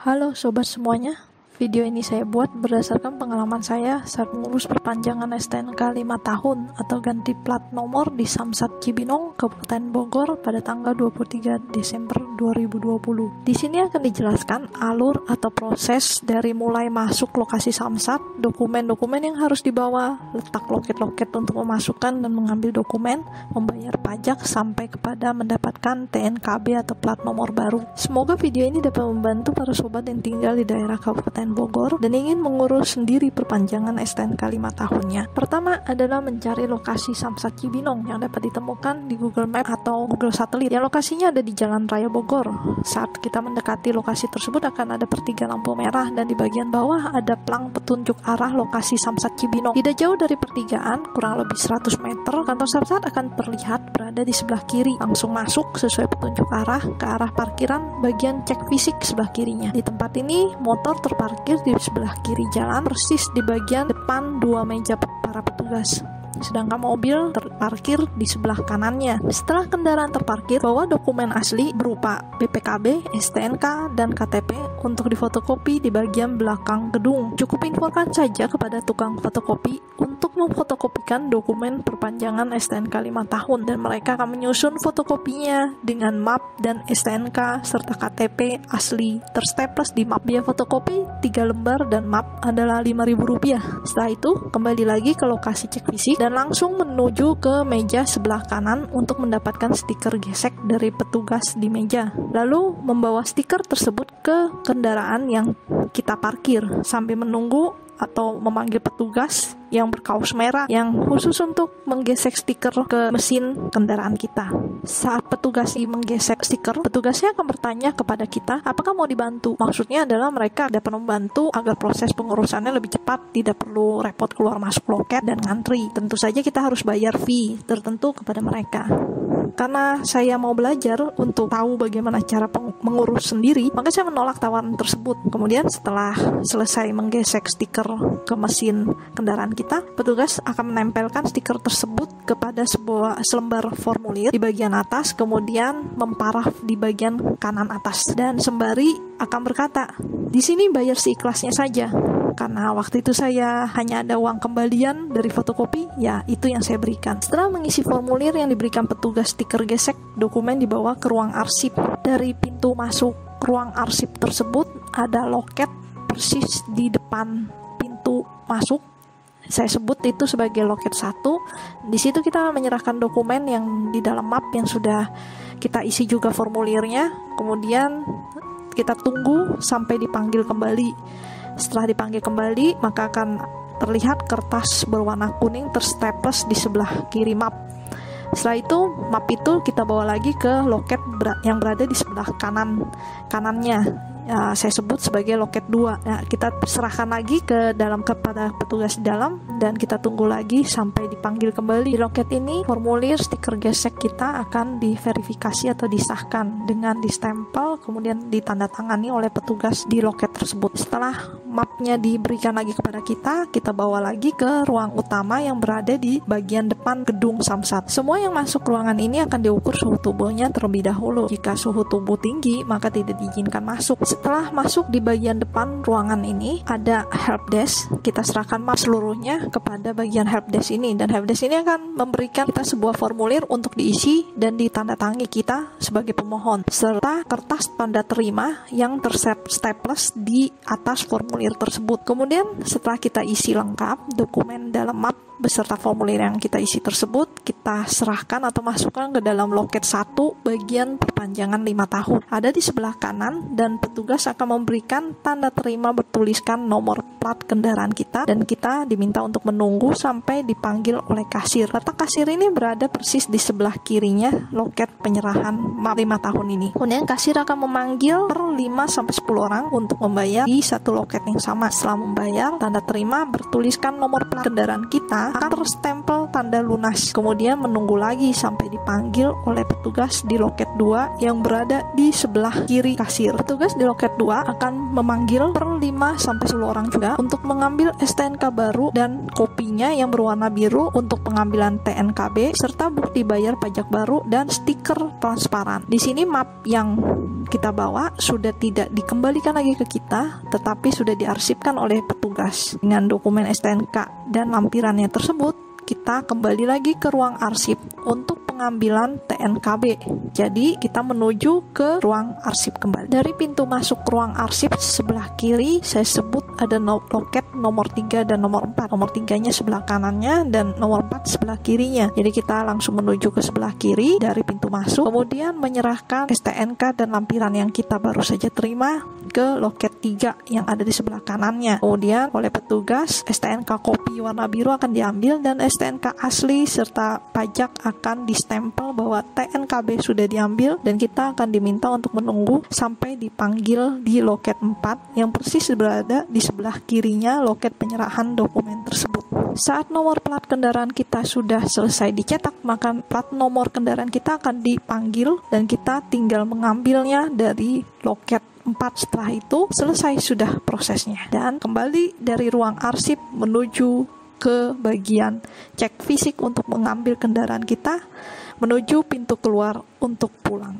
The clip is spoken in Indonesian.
Halo sobat semuanya, video ini saya buat berdasarkan pengalaman saya saat mengurus perpanjangan STNK 5 tahun atau ganti plat nomor di Samsat Cibinong, Kabupaten Bogor pada tanggal 23 Desember 2020. Di sini akan dijelaskan alur atau proses dari mulai masuk lokasi Samsat, dokumen-dokumen yang harus dibawa, letak loket-loket untuk memasukkan dan mengambil dokumen, membayar pajak sampai kepada mendapatkan TNKB atau plat nomor baru. Semoga video ini dapat membantu para sobat yang tinggal di daerah Kabupaten Bogor dan ingin mengurus sendiri perpanjangan STNK 5 tahunnya. Pertama adalah mencari lokasi Samsat Cibinong yang dapat ditemukan di Google Map atau Google Satelit. Yang lokasinya ada di Jalan Raya Bogor. Saat kita mendekati lokasi tersebut akan ada pertigaan lampu merah dan di bagian bawah ada plang petunjuk arah lokasi Samsat Cibinong. Tidak jauh dari pertigaan, kurang lebih 100 meter, kantor Samsat akan terlihat berada di sebelah kiri. Langsung masuk sesuai petunjuk arah ke arah parkiran bagian cek fisik sebelah kirinya. Di tempat ini motor terparkir di sebelah kiri jalan, persis di bagian depan dua meja para petugas. Sedangkan mobil terparkir di sebelah kanannya. Setelah kendaraan terparkir, bawa dokumen asli berupa BPKB, STNK, dan KTP untuk difotokopi di bagian belakang gedung. Cukup infokan saja kepada tukang fotokopi untuk memfotokopikan dokumen perpanjangan STNK 5 tahun dan mereka akan menyusun fotokopinya dengan map dan STNK serta KTP asli terstaples di map. Biaya fotokopi 3 lembar dan map adalah Rp5.000. Setelah itu, kembali lagi ke lokasi cek fisik dan langsung menuju ke meja sebelah kanan untuk mendapatkan stiker gesek dari petugas di meja. Lalu membawa stiker tersebut ke kendaraan yang kita parkir sambil menunggu atau memanggil petugas yang berkaos merah yang khusus untuk menggesek stiker ke mesin kendaraan kita. Saat petugas menggesek stiker, petugasnya akan bertanya kepada kita apakah mau dibantu. Maksudnya adalah mereka dapat membantu agar proses pengurusannya lebih cepat, tidak perlu repot keluar masuk loket dan ngantri. Tentu saja kita harus bayar fee tertentu kepada mereka. Karena saya mau belajar untuk tahu bagaimana cara mengurus sendiri, maka saya menolak tawaran tersebut. Kemudian setelah selesai menggesek stiker ke mesin kendaraan kita, petugas akan menempelkan stiker tersebut kepada sebuah selembar formulir di bagian atas, kemudian memparaf di bagian kanan atas, dan sembari akan berkata, di sini bayar seikhlasnya saja. Karena waktu itu saya hanya ada uang kembalian dari fotokopi, ya itu yang saya berikan. Setelah mengisi formulir yang diberikan petugas stiker gesek, dokumen dibawa ke ruang arsip. Dari pintu masuk ruang arsip tersebut ada loket persis di depan pintu masuk. Saya sebut itu sebagai loket 1. Di situ kita menyerahkan dokumen yang di dalam map yang sudah kita isi juga formulirnya. Kemudian kita tunggu sampai dipanggil kembali. Setelah dipanggil kembali, maka akan terlihat kertas berwarna kuning terstaples di sebelah kiri map. Setelah itu, map itu kita bawa lagi ke loket yang berada di sebelah kanannya. Ya, saya sebut sebagai loket 2. Nah, kita serahkan lagi kepada petugas di dalam dan kita tunggu lagi sampai dipanggil kembali. Di loket ini, formulir stiker gesek kita akan diverifikasi atau disahkan dengan distempel, kemudian ditandatangani oleh petugas di loket tersebut. Setelah mapnya diberikan lagi kepada kita bawa lagi ke ruang utama yang berada di bagian depan gedung Samsat. Semua yang masuk ruangan ini akan diukur suhu tubuhnya terlebih dahulu. Jika suhu tubuh tinggi, maka tidak diizinkan masuk. Setelah masuk di bagian depan ruangan ini, ada helpdesk. Kita serahkan map seluruhnya kepada bagian helpdesk ini, dan helpdesk ini akan memberikan kita sebuah formulir untuk diisi dan ditandatangani kita sebagai pemohon, serta kertas tanda terima yang terstaples di atas formulir tersebut. Kemudian setelah kita isi lengkap dokumen dalam map beserta formulir yang kita isi tersebut, kita serahkan atau masukkan ke dalam loket 1 bagian perpanjangan 5 tahun. Ada di sebelah kanan dan petugas akan memberikan tanda terima bertuliskan nomor plat kendaraan kita dan kita diminta untuk menunggu sampai dipanggil oleh kasir. Letak kasir ini berada persis di sebelah kirinya loket penyerahan map 5 tahun ini. Kemudian kasir akan memanggil per 5-10 orang untuk membayar di satu loket yang sama. Setelah membayar, tanda terima bertuliskan nomor plat kendaraan kita akan terstempel tanda lunas. Kemudian menunggu lagi sampai dipanggil oleh petugas di loket 2 yang berada di sebelah kiri kasir. Petugas di loket 2 akan memanggil per 5-10 orang juga 3 untuk mengambil STNK baru dan kopinya yang berwarna biru untuk pengambilan TNKB, serta bukti bayar pajak baru dan stiker transparan. Di sini map yang kita bawa sudah tidak dikembalikan lagi ke kita, tetapi sudah diarsipkan oleh petugas. Dengan dokumen STNK dan lampirannya tersebut, kita kembali lagi ke ruang arsip untuk pengambilan TNKB. Jadi kita menuju ke ruang arsip kembali. Dari pintu masuk ruang arsip sebelah kiri, saya sebut ada loket nomor 3 dan nomor 4. Nomor 3-nya sebelah kanannya dan nomor 4 sebelah kirinya. Jadi kita langsung menuju ke sebelah kiri dari pintu masuk, kemudian menyerahkan STNK dan lampiran yang kita baru saja terima ke loket 3 yang ada di sebelah kanannya. Kemudian oleh petugas, STNK kopi warna biru akan diambil dan STNK asli serta pajak akan distempel bahwa TNKB sudah diambil, dan kita akan diminta untuk menunggu sampai dipanggil di loket 4 yang persis berada di sebelah kirinya loket penyerahan dokumen tersebut. Saat nomor plat kendaraan kita sudah selesai dicetak, maka plat nomor kendaraan kita akan dipanggil dan kita tinggal mengambilnya dari loket 4. Setelah itu selesai sudah prosesnya, dan kembali dari ruang arsip menuju ke bagian cek fisik untuk mengambil kendaraan kita, menuju pintu keluar untuk pulang.